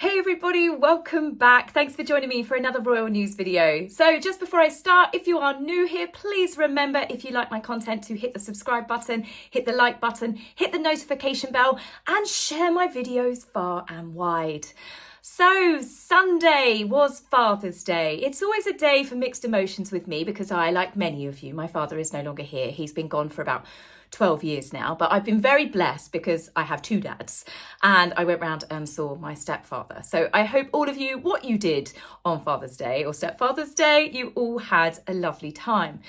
Hey everybody, welcome back. Thanks for joining me for another royal news video. So just before I start, if you are new here, please remember, if you like my content, to hit the subscribe button, hit the like button, hit the notification bell, and share my videos far and wide. So Sunday was Father's Day. It's always a day for mixed emotions with me because I, like many of you, my father is no longer here. He's been gone for about 12 years now, but I've been very blessed because I have two dads and I went round and saw my stepfather. So I hope all of you, what you did on Father's Day or Stepfather's Day, you all had a lovely time.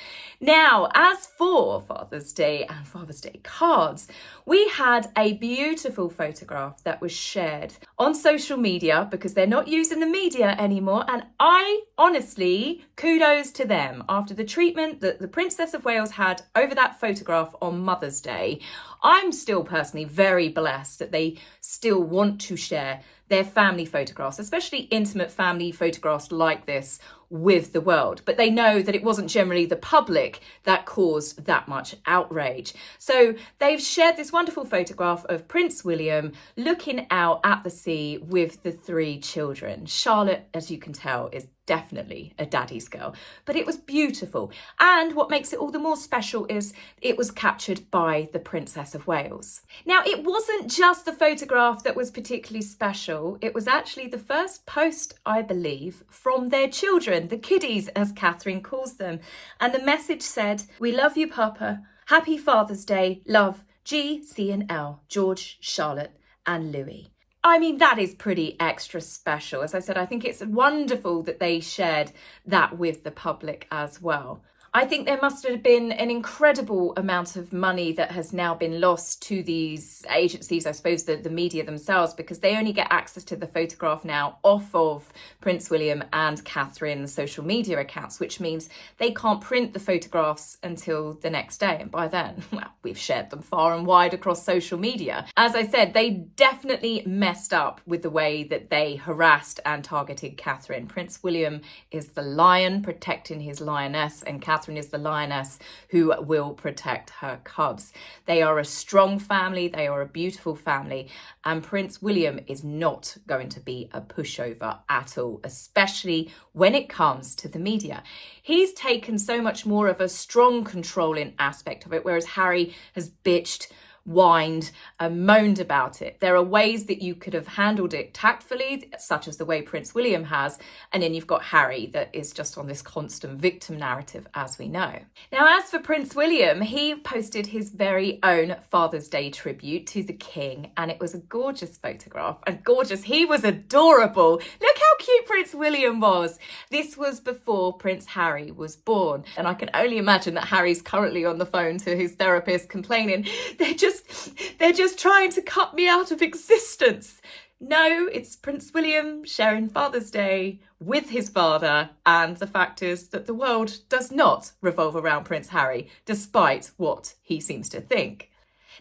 Now, as for Father's Day and Father's Day cards, we had a beautiful photograph that was shared on social media because they're not using the media anymore. And I honestly, kudos to them after the treatment that the Princess of Wales had over that photograph on Mother's Day. I'm still personally very blessed that they still want to share their family photographs, especially intimate family photographs like this, with the world. But they know that it wasn't generally the public that caused that much outrage. So they've shared this wonderful photograph of Prince William looking out at the sea with the three children. Charlotte, as you can tell, is definitely a daddy's girl, but it was beautiful. And what makes it all the more special is it was captured by the Princess of Wales. Now, it wasn't just the photograph that was particularly special. It was actually the first post, I believe, from their children, the kiddies, as Catherine calls them. And the message said, "We love you, Papa. Happy Father's Day. Love, G, C and L, George, Charlotte and Louis." I mean, that is pretty extra special. As I said, I think it's wonderful that they shared that with the public as well. I think there must have been an incredible amount of money that has now been lost to these agencies, I suppose the media themselves, because they only get access to the photograph now off of Prince William and Catherine's social media accounts, which means they can't print the photographs until the next day. And by then, well, we've shared them far and wide across social media. As I said, they definitely messed up with the way that they harassed and targeted Catherine. Prince William is the lion protecting his lioness, and Catherine is the lioness who will protect her cubs. They are a strong family, they are a beautiful family, and Prince William is not going to be a pushover at all, especially when it comes to the media. He's taken so much more of a strong controlling aspect of it, whereas Harry has bitched, whined and moaned about it. There are ways that you could have handled it tactfully, such as the way Prince William has, and then you've got Harry that is just on this constant victim narrative, as we know. Now, as for Prince William, he posted his very own Father's Day tribute to the King, and it was a gorgeous photograph, and gorgeous, he was adorable. Look how cute Prince William was. This was before Prince Harry was born, and I can only imagine that Harry's currently on the phone to his therapist complaining, they're just trying to cut me out of existence. No, it's Prince William sharing Father's Day with his father, and the fact is that the world does not revolve around Prince Harry, despite what he seems to think.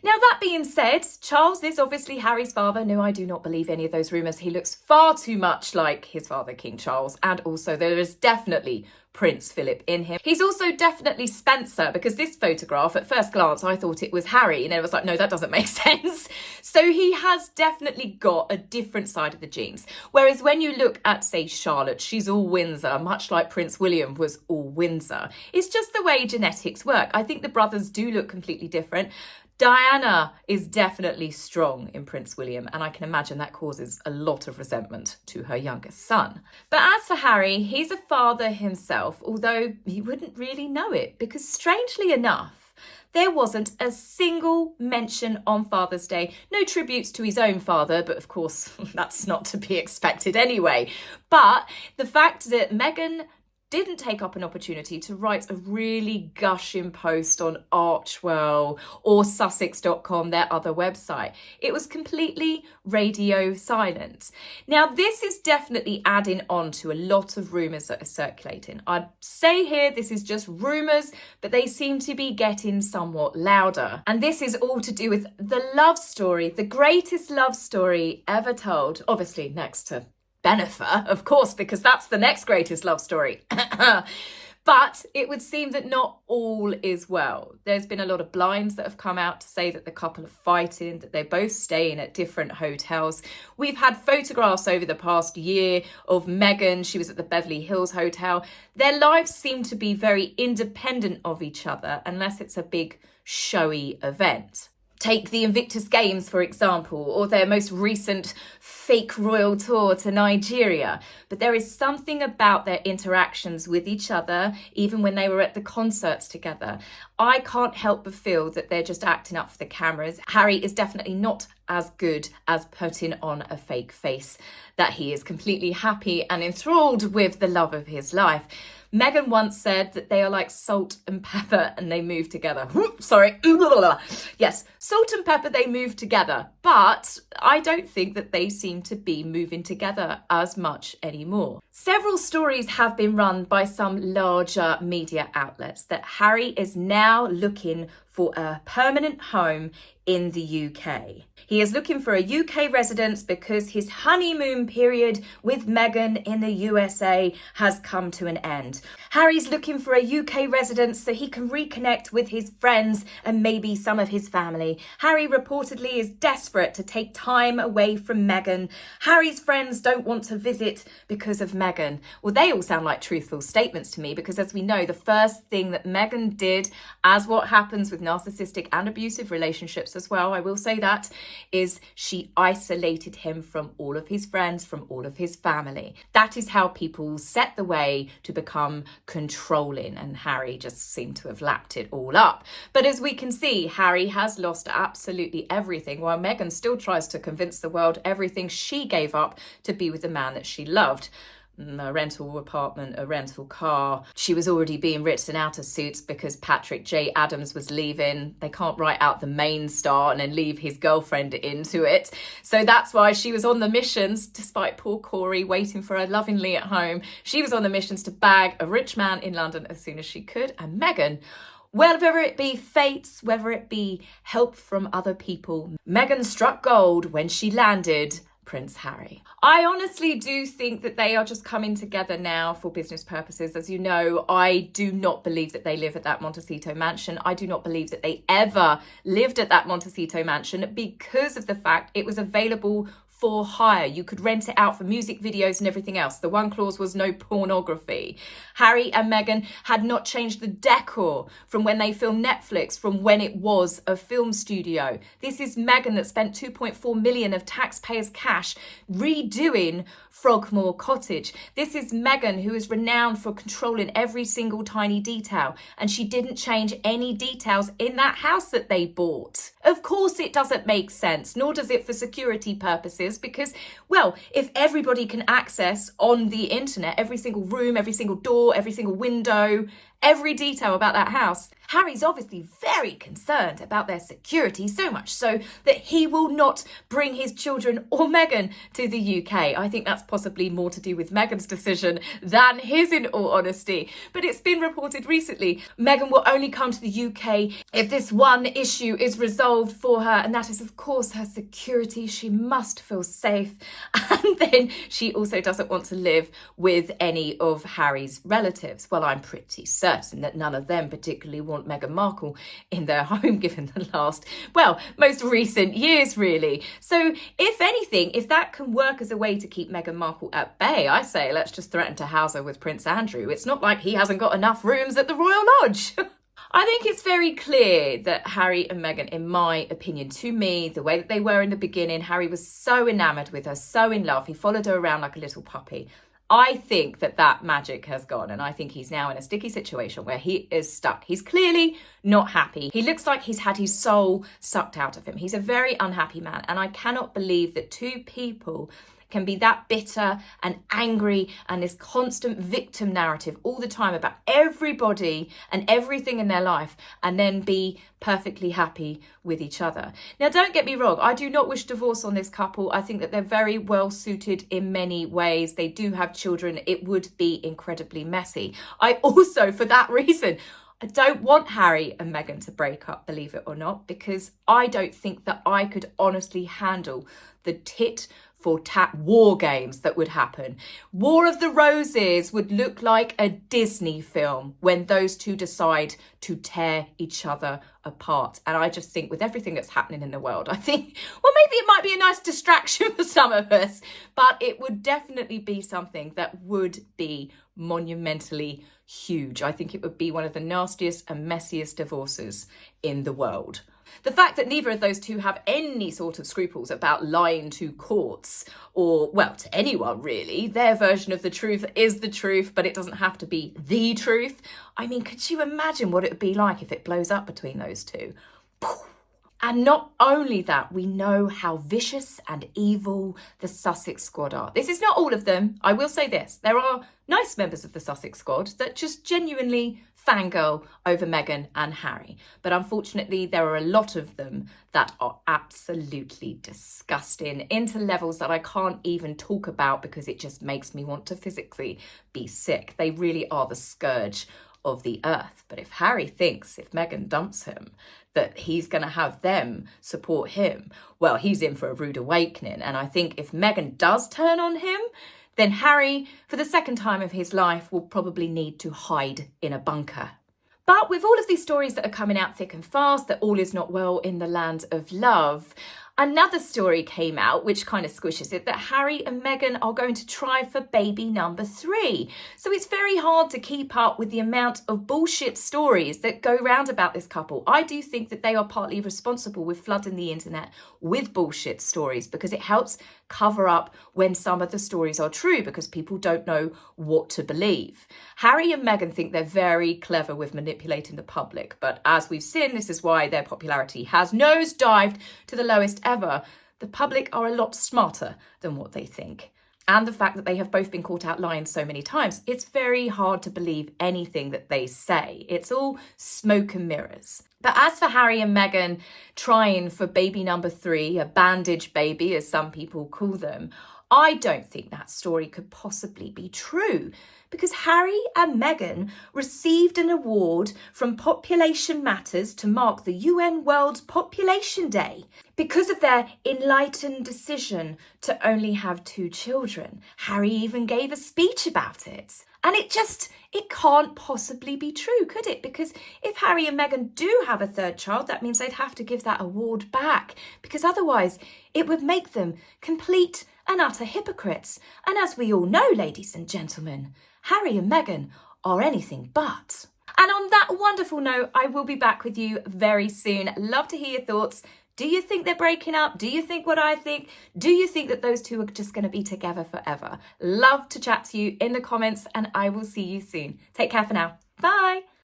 Now, that being said, Charles is obviously Harry's father. No, I do not believe any of those rumours. He looks far too much like his father, King Charles, and also there is definitely Prince Philip in him. He's also definitely Spencer, because this photograph, at first glance, I thought it was Harry, and I was like, no, that doesn't make sense. So he has definitely got a different side of the genes. Whereas when you look at, say, Charlotte, she's all Windsor, much like Prince William was all Windsor. It's just the way genetics work. I think the brothers do look completely different. Diana is definitely strong in Prince William, and I can imagine that causes a lot of resentment to her youngest son. But as for Harry, he's a father himself, although he wouldn't really know it, because strangely enough, there wasn't a single mention on Father's Day. No tributes to his own father, but of course, that's not to be expected anyway. But the fact that Meghan didn't take up an opportunity to write a really gushing post on Archewell or Sussex.com, their other website. It was completely radio silent. Now, this is definitely adding on to a lot of rumours that are circulating. I'd say here this is just rumours, but they seem to be getting somewhat louder. And this is all to do with the love story, the greatest love story ever told, obviously next to Bennifer, of course, because that's the next greatest love story. But it would seem that not all is well. There's been a lot of blinds that have come out to say that the couple are fighting, that they're both staying at different hotels. We've had photographs over the past year of Meghan. She was at the Beverly Hills Hotel. Their lives seem to be very independent of each other, unless it's a big showy event. Take the Invictus Games, for example, or their most recent fake royal tour to Nigeria. But there is something about their interactions with each other, even when they were at the concerts together. I can't help but feel that they're just acting up for the cameras. Harry is definitely not as good as putting on a fake face, that he is completely happy and enthralled with the love of his life. Meghan once said that they are like salt and pepper and they move together. Sorry. Yes, salt and pepper, they move together. But I don't think that they seem to be moving together as much anymore. Several stories have been run by some larger media outlets that Harry is now looking for a permanent home in the UK. He is looking for a UK residence because his honeymoon period with Meghan in the USA has come to an end. Harry's looking for a UK residence so he can reconnect with his friends and maybe some of his family. Harry reportedly is desperate to take time away from Meghan. Harry's friends don't want to visit because of Meghan. Well, they all sound like truthful statements to me, because as we know, the first thing that Meghan did, as what happens with narcissistic and abusive relationships as well, I will say that, is she isolated him from all of his friends, from all of his family. That is how people set the way to become controlling, and Harry just seemed to have lapped it all up. But as we can see, Harry has lost absolutely everything, while Meghan still tries to convince the world everything she gave up to be with the man that she loved. A rental apartment, a rental car. She was already being written out of Suits because Patrick J. Adams was leaving. They can't write out the main star and then leave his girlfriend into it. So that's why she was on the missions, despite poor Corey waiting for her lovingly at home. She was on the missions to bag a rich man in London as soon as she could. And Meghan, whether it be fates, whether it be help from other people, Meghan struck gold when she landed Prince Harry. I honestly do think that they are just coming together now for business purposes. As you know, I do not believe that they live at that Montecito mansion. I do not believe that they ever lived at that Montecito mansion because of the fact it was available for hire. You could rent it out for music videos and everything else. The one clause was no pornography. Harry and Meghan had not changed the decor from when they filmed Netflix, from when it was a film studio. This is Meghan that spent 2.4 million of taxpayers' cash redoing Frogmore Cottage. This is Meghan, who is renowned for controlling every single tiny detail, and she didn't change any details in that house that they bought. Of course it doesn't make sense, nor does it for security purposes, because, well, if everybody can access on the internet every single room, every single door, every single window, every detail about that house, Harry's obviously very concerned about their security, so much so that he will not bring his children or Meghan to the UK. I think that's possibly more to do with Meghan's decision than his, in all honesty. But it's been reported recently, Meghan will only come to the UK if this one issue is resolved for her, and that is, of course, her security. She must feel safe. And then she also doesn't want to live with any of Harry's relatives. Well, I'm pretty certain that none of them particularly want Meghan Markle in their home, given the last, well, most recent years, really. So if anything, if that can work as a way to keep Meghan Markle at bay, I say let's just threaten to house her with Prince Andrew. It's not like he hasn't got enough rooms at the Royal Lodge. I think it's very clear that Harry and Meghan, in my opinion, to me, the way that they were in the beginning, Harry was so enamoured with her, so in love. He followed her around like a little puppy. I think that that magic has gone, and I think he's now in a sticky situation where he is stuck. He's clearly not happy. He looks like he's had his soul sucked out of him. He's a very unhappy man, and I cannot believe that two people can be that bitter and angry and this constant victim narrative all the time about everybody and everything in their life, and then be perfectly happy with each other. Now, don't get me wrong, I do not wish divorce on this couple. I think that they're very well suited in many ways. They do have children. It would be incredibly messy. I also, for that reason, I don't want Harry and Meghan to break up, believe it or not, because I don't think that I could honestly handle the tit for war games that would happen. War of the Roses would look like a Disney film when those two decide to tear each other apart. And I just think with everything that's happening in the world, I think, well, maybe it might be a nice distraction for some of us, but it would definitely be something that would be monumentally huge. I think it would be one of the nastiest and messiest divorces in the world. The fact that neither of those two have any sort of scruples about lying to courts or, well, to anyone really, their version of the truth is the truth, but it doesn't have to be the truth. I mean, could you imagine what it would be like if it blows up between those two? And not only that, we know how vicious and evil the Sussex squad are. This is not all of them. I will say this. There are nice members of the Sussex squad that just genuinely fangirl over Meghan and Harry. But unfortunately, there are a lot of them that are absolutely disgusting into levels that I can't even talk about because it just makes me want to physically be sick. They really are the scourge of the earth. But if Harry thinks if Meghan dumps him, that he's going to have them support him, well, he's in for a rude awakening. And I think if Meghan does turn on him, then Harry, for the second time of his life, will probably need to hide in a bunker. But with all of these stories that are coming out thick and fast, that all is not well in the land of love, another story came out which kind of squishes it, that Harry and Meghan are going to try for baby number 3. So it's very hard to keep up with the amount of bullshit stories that go round about this couple. I do think that they are partly responsible with flooding the internet with bullshit stories because it helps cover up when some of the stories are true because people don't know what to believe. Harry and Meghan think they're very clever with manipulating the public, but as we've seen, this is why their popularity has nosedived to the lowest ever. The public are a lot smarter than what they think. And the fact that they have both been caught out lying so many times, it's very hard to believe anything that they say. It's all smoke and mirrors. But as for Harry and Meghan trying for baby number 3, a bandage baby, as some people call them, I don't think that story could possibly be true because Harry and Meghan received an award from Population Matters to mark the UN World Population Day because of their enlightened decision to only have 2 children. Harry even gave a speech about it. And it can't possibly be true, could it? Because if Harry and Meghan do have a 3rd child, that means they'd have to give that award back because otherwise it would make them complete and utter hypocrites. And as we all know, ladies and gentlemen, Harry and Meghan are anything but. And on that wonderful note, I will be back with you very soon. Love to hear your thoughts. Do you think they're breaking up? Do you think what I think? Do you think that those two are just going to be together forever? Love to chat to you in the comments and I will see you soon. Take care for now. Bye.